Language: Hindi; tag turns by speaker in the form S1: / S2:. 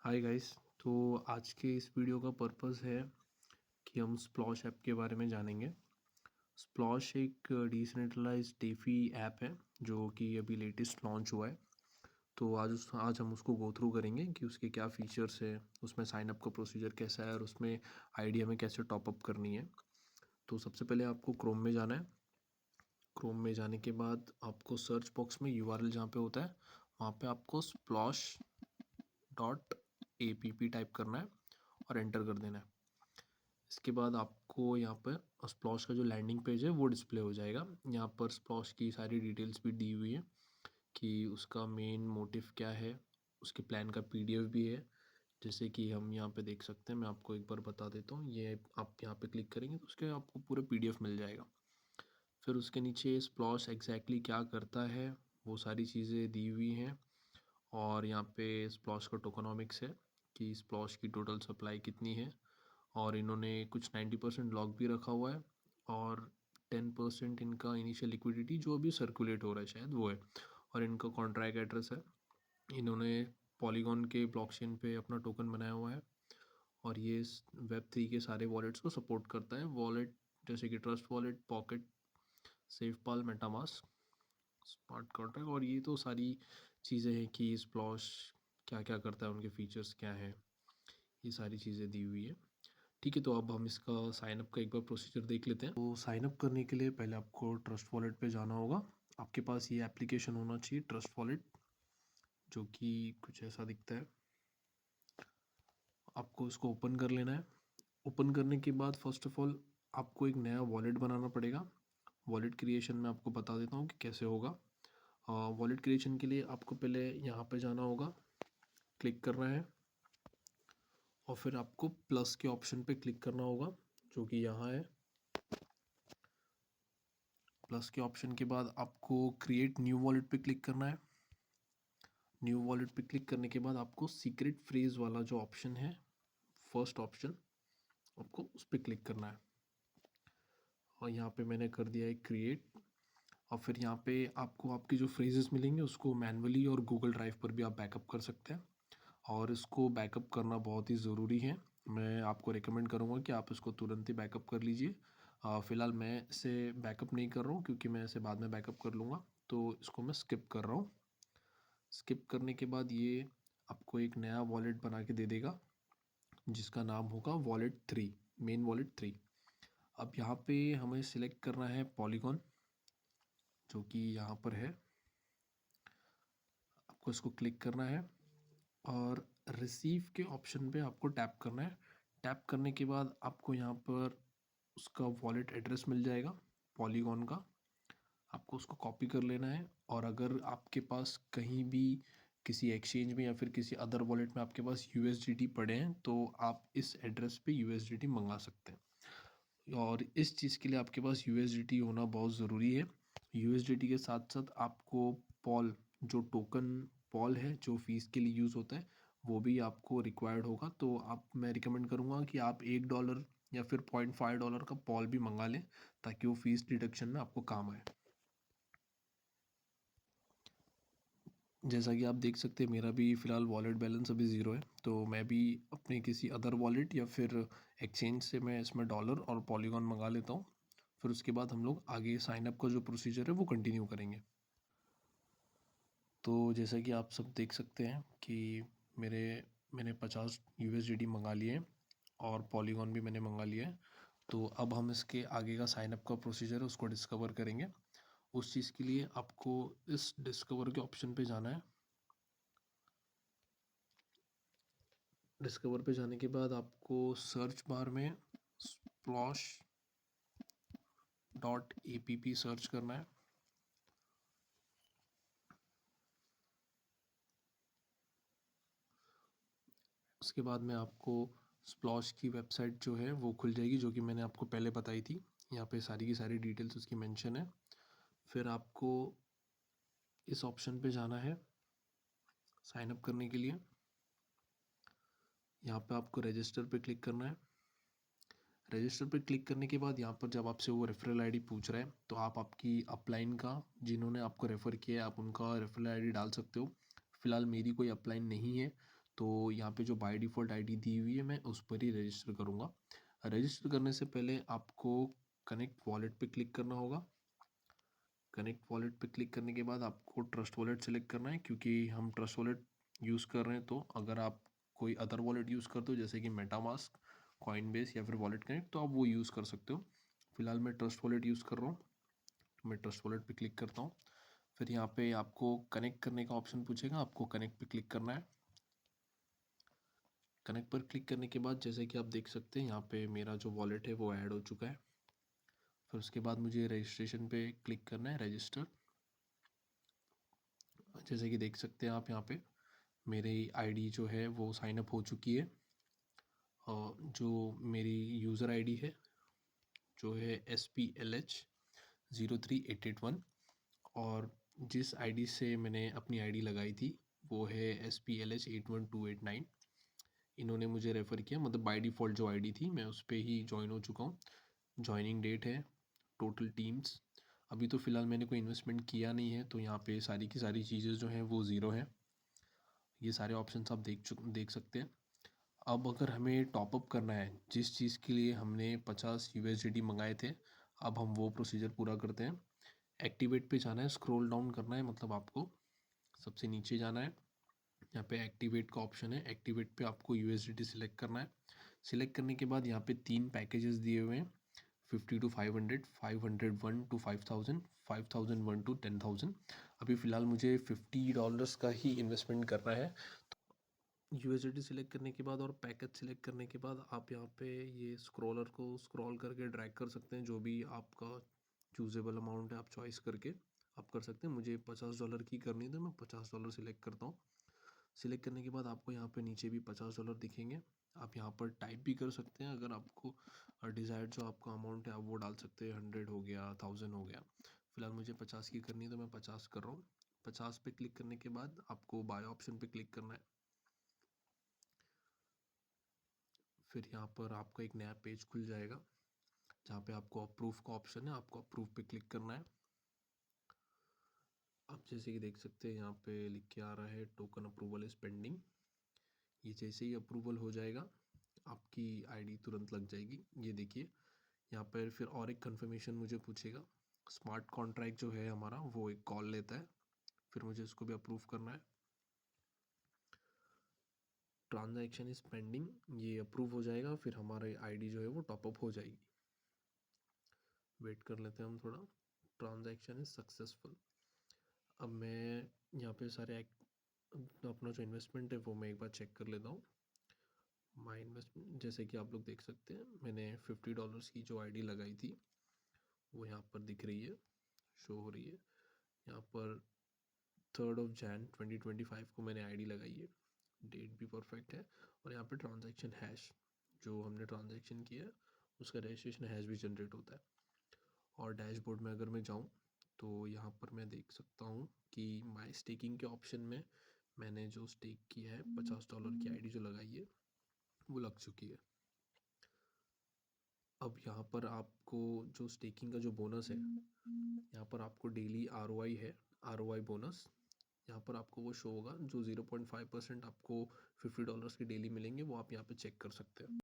S1: Hi guys. तो आज के इस वीडियो का पर्पस है कि हम स्प्लॉश ऐप के बारे में जानेंगे। स्प्लॉश एक डिसेंट्रलाइज्ड डेफी ऐप है जो कि अभी लेटेस्ट लॉन्च हुआ है। तो आज हम उसको गो थ्रू करेंगे कि उसके क्या फीचर्स है, उसमें साइन अप का प्रोसीजर कैसा है और उसमें आईडी हमें कैसे टॉप अप करनी है। तो सबसे पहले आपको क्रोम में जाना है। क्रोम में जाने के बाद आपको सर्च बॉक्स में यूआरएल जहाँ पे होता है वहाँ पे आपको splosh.app टाइप करना है और एंटर कर देना है। इसके बाद आपको यहाँ पर स्प्लॉश का जो लैंडिंग पेज है वो डिस्प्ले हो जाएगा। यहाँ पर स्प्लॉश की सारी डिटेल्स भी दी हुई है कि उसका मेन मोटिव क्या है, उसके प्लान का पीडीएफ भी है। जैसे कि हम यहाँ पे देख सकते हैं, मैं आपको एक बार बता देता हूँ। ये आप यहाँ पे क्लिक करेंगे तो उसके आपको पूरा पीडीएफ मिल जाएगा। फिर उसके नीचे स्प्लॉश एग्जैक्टली क्या करता है वो सारी चीज़ें दी हुई हैं। और यहाँ पे स्प्लॉश का टोकनॉमिक्स है कि स्प्लॉश की टोटल सप्लाई कितनी है। और इन्होंने कुछ 90% लॉक भी रखा हुआ है और 10% इनका इनिशियल लिक्विडिटी जो अभी सर्कुलेट हो रहा है शायद वो है। और इनका कॉन्ट्रैक्ट एड्रेस है। इन्होंने पॉलीगॉन के ब्लॉकचेन पे अपना टोकन बनाया हुआ है और ये वेब 3 के सारे वॉलेट्स को सपोर्ट करता है। वॉलेट जैसे कि Trust Wallet, pocket, SafePal, MetaMask, smart contract. और ये तो सारी चीज़ें हैं कि स्प्लॉश क्या क्या करता है, उनके फीचर्स क्या हैं, ये सारी चीज़ें दी हुई है। ठीक है, तो अब हम इसका साइनअप का एक बार प्रोसीजर देख लेते हैं। तो साइनअप करने के लिए पहले आपको ट्रस्ट वॉलेट पे जाना होगा। आपके पास ये एप्लीकेशन होना चाहिए ट्रस्ट वॉलेट, जो कि कुछ ऐसा दिखता है। आपको इसको ओपन कर लेना है। ओपन करने के बाद फर्स्ट ऑफ ऑल आपको एक नया वॉलेट बनाना पड़ेगा। वॉलेट क्रिएशन में आपको बता देता हूँ कि कैसे होगा। वॉलेट क्रिएशन के लिए आपको पहले यहाँ पे जाना होगा, क्लिक करना है और फिर आपको प्लस के ऑप्शन पे क्लिक करना होगा जो कि यहाँ है। प्लस के ऑप्शन के बाद आपको क्रिएट न्यू वॉलेट पे क्लिक करना है। न्यू वॉलेट पे क्लिक करने के बाद आपको सीक्रेट फ्रेज वाला जो ऑप्शन है, फर्स्ट ऑप्शन, आपको उस पर क्लिक करना है। और यहाँ पे मैंने कर दिया है क्रिएट। और फिर यहाँ पे आपको आपके जो फ्रेजेस मिलेंगे उसको मैन्युअली और गूगल ड्राइव पर भी आप बैकअप कर सकते हैं। और इसको बैकअप करना बहुत ही ज़रूरी है। मैं आपको रिकमेंड करूँगा कि आप इसको तुरंत ही बैकअप कर लीजिए। फ़िलहाल मैं इसे बैकअप नहीं कर रहा हूँ क्योंकि मैं इसे बाद में बैकअप कर लूँगा, तो इसको मैं स्किप कर रहा हूँ। स्किप करने के बाद ये आपको एक नया वॉलेट बना के दे देगा जिसका नाम होगा वॉलेट 3, मेन वॉलेट 3। अब यहाँ पे हमें सिलेक्ट करना है पॉलीगॉन, जो कि यहाँ पर है। आपको इसको क्लिक करना है और रिसीव के ऑप्शन पे आपको टैप करना है। टैप करने के बाद आपको यहाँ पर उसका वॉलेट एड्रेस मिल जाएगा पॉलीगॉन का। आपको उसको कॉपी कर लेना है और अगर आपके पास कहीं भी किसी एक्सचेंज में या फिर किसी अदर वॉलेट में आपके पास यूएसडीटी पड़े हैं तो आप इस एड्रेस पे यूएसडीटी मंगा सकते हैं। और इस चीज़ के लिए आपके पास यूएसडीटी होना बहुत ज़रूरी है। यूएसडीटी के साथ साथ आपको पॉल, जो टोकन पॉल है जो फीस के लिए यूज़ होता है, वो भी आपको रिक्वायर्ड होगा। तो आप मैं रिकमेंड करूँगा कि आप $1 या फिर $0.5 का पॉल भी मंगा लें ताकि वो फीस डिडक्शन में आपको काम आए। जैसा कि आप देख सकते हैं मेरा भी फ़िलहाल वॉलेट बैलेंस अभी ज़ीरो है, तो मैं भी अपने किसी अदर वॉलेट या फिर एक्सचेंज से मैं इसमें डॉलर और पॉलीगॉन मंगा लेता हूँ। फिर उसके बाद हम लोग आगे साइनअप का जो प्रोसीजर है वो कंटिन्यू करेंगे। तो जैसा कि आप सब देख सकते हैं कि मेरे मैंने 50 यूएसडीटी मंगा लिए हैं और पॉलीगॉन भी मैंने मंगा लिया है। तो अब हम इसके आगे का साइनअप का प्रोसीजर है उसको डिस्कवर करेंगे। उस चीज़ के लिए आपको इस डिस्कवर के ऑप्शन पे जाना है। डिस्कवर पे जाने के बाद आपको सर्च बार में splosh.app सर्च करना है। उसके बाद में आपको स्प्लॉश की वेबसाइट जो है वो खुल जाएगी जो कि मैंने आपको पहले बताई थी। यहाँ पे सारी की सारी डिटेल्स उसकी मेंशन है। फिर आपको इस ऑप्शन पे जाना है साइन अप करने के लिए। यहाँ पे आपको रजिस्टर पे क्लिक करना है। रजिस्टर पे क्लिक करने के बाद यहाँ पर जब आपसे वो रेफरल आईडी पूछ रहा है तो आप आपकी अपलाइन का, जिन्होंने आपको रेफ़र किया है, आप उनका रेफरल आईडी डाल सकते हो। फ़िलहाल मेरी कोई अपलाइन नहीं है तो यहाँ पे जो बाय डिफ़ॉल्ट आईडी दी हुई है मैं उस पर ही रजिस्टर करूँगा। रजिस्टर करने से पहले आपको कनेक्ट वॉलेट पे क्लिक करना होगा। कनेक्ट वॉलेट पे क्लिक करने के बाद आपको ट्रस्ट वॉलेट सेलेक्ट करना है, क्योंकि हम ट्रस्ट वॉलेट यूज़ कर रहे हैं। तो अगर आप कोई अदर वॉलेट यूज़ करते हो जैसे कि मेटामास्क, कॉइनबेस या फिर वॉलेट कनेक्ट, तो आप वो यूज़ कर सकते हो। फिलहाल मैं ट्रस्ट वॉलेट यूज़ कर रहा हूँ, तो मैं ट्रस्ट वॉलेट पे क्लिक करता हूँ। फिर यहाँ पे आपको कनेक्ट करने का ऑप्शन पूछेगा, आपको कनेक्ट पे क्लिक करना है। कनेक्ट पर क्लिक करने के बाद जैसे कि आप देख सकते हैं यहाँ पे मेरा जो वॉलेट है वो ऐड हो चुका है। फिर उसके बाद मुझे रजिस्ट्रेशन पे क्लिक करना है, रजिस्टर। जैसे कि देख सकते हैं आप यहाँ पे मेरी आईडी जो है वो साइन अप हो चुकी है। और जो मेरी यूज़र आईडी है जो है SPLH03881, और जिस आईडी से मैंने अपनी आईडी लगाई थी वो है SPLH81289। इन्होंने मुझे रेफ़र किया, मतलब बाय डिफ़ॉल्ट जो आईडी थी मैं उस पे ही ज्वाइन हो चुका हूँ। जॉइनिंग डेट है, टोटल टीम्स, अभी तो फ़िलहाल मैंने कोई इन्वेस्टमेंट किया नहीं है, तो यहाँ पे सारी की सारी चीज़ें जो हैं वो ज़ीरो हैं। ये सारे ऑप्शंस आप देख सकते हैं। अब अगर हमें टॉपअप करना है जिस चीज़ के लिए हमने 50 USDT मंगाए थे, अब हम वो प्रोसीजर पूरा करते हैं। एक्टिवेट पे जाना है, स्क्रॉल डाउन करना है, मतलब आपको सबसे नीचे जाना है। यहाँ पे एक्टिवेट का ऑप्शन है, एक्टिवेट पे आपको USDT सिलेक्ट करना है। सिलेक्ट करने के बाद यहाँ पे 3 पैकेजेस दिए हुए हैं, 50 to 500, 501 to 5000, 5001 to 10,000। अभी फ़िलहाल मुझे $50 का ही इन्वेस्टमेंट करना है। USDT सिलेक्ट करने के बाद और पैकेज सिलेक्ट करने के बाद आप यहाँ पे ये स्क्रॉलर को स्क्रॉल करके ड्रैग कर सकते हैं। जो भी आपका चूजेबल अमाउंट है आप चॉइस करके आप कर सकते हैं। मुझे $50 की करनी है तो मैं $50 सिलेक्ट करता हूँ। सिलेक्ट करने के बाद आपको यहाँ पे नीचे भी $50 दिखेंगे। आप यहाँ पर टाइप भी कर सकते हैं, अगर आपको डिज़ायर्ड जो आपका अमाउंट है आप वो डाल सकते हैं। 100 हो गया, 1000 हो गया। फिलहाल मुझे 50 की करनी है तो मैं 50 कर रहा हूँ। 50 पे क्लिक करने के बाद आपको बाय ऑप्शन पे क्लिक करना है। फिर यहाँ पर आपका एक नया पेज खुल जाएगा जहाँ पे आपको अप्रूव का ऑप्शन है, आपको अप्रूव पे क्लिक करना है। आप जैसे कि देख सकते हैं यहाँ पे लिख के आ रहा है टोकन अप्रूवल इज पेंडिंग। ये जैसे ही अप्रूवल हो जाएगा आपकी आईडी तुरंत लग जाएगी। ये देखिए यहाँ पर फिर और एक कंफर्मेशन मुझे पूछेगा। स्मार्ट कॉन्ट्रैक्ट जो है हमारा वो एक कॉल लेता है, फिर मुझे इसको भी अप्रूव करना है। ट्रांजैक्शन इज पेंडिंग, ये अप्रूव हो जाएगा, फिर हमारी आईडी जो है वो टॉपअप हो जाएगी। वेट कर लेते हैं हम थोड़ा। Transaction is successful. अब मैं यहाँ पे सारे अपना जो इन्वेस्टमेंट है वो मैं एक बार चेक कर लेता हूँ। माई इन्वेस्टमेंट जैसे कि आप लोग देख सकते हैं मैंने $50 की जो आईडी लगाई थी वो यहाँ पर दिख रही है, शो हो रही है। यहाँ पर 3 Jan 2025 को मैंने आईडी लगाई है, डेट भी परफेक्ट है। और यहाँ पे ट्रांजैक्शन हैश जो हमने ट्रांजैक्शन किया है उसका रजिस्ट्रेशन हैश भी जनरेट होता है। और डैशबोर्ड में अगर मैं जाऊँ तो यहाँ पर मैं देख सकता हूँ कि माई स्टेकिंग के ऑप्शन में मैंने जो स्टेक किया है $50 की आईडी जो लगाई है वो लग चुकी है। अब यहाँ पर आपको जो स्टेकिंग का जो बोनस है, यहाँ पर आपको डेली ROI है, ROI बोनस यहाँ पर आपको वो शो होगा जो 0.5% आपको $50 के डेली मिलेंगे, वो आप यहाँ पे चेक कर सकते हैं।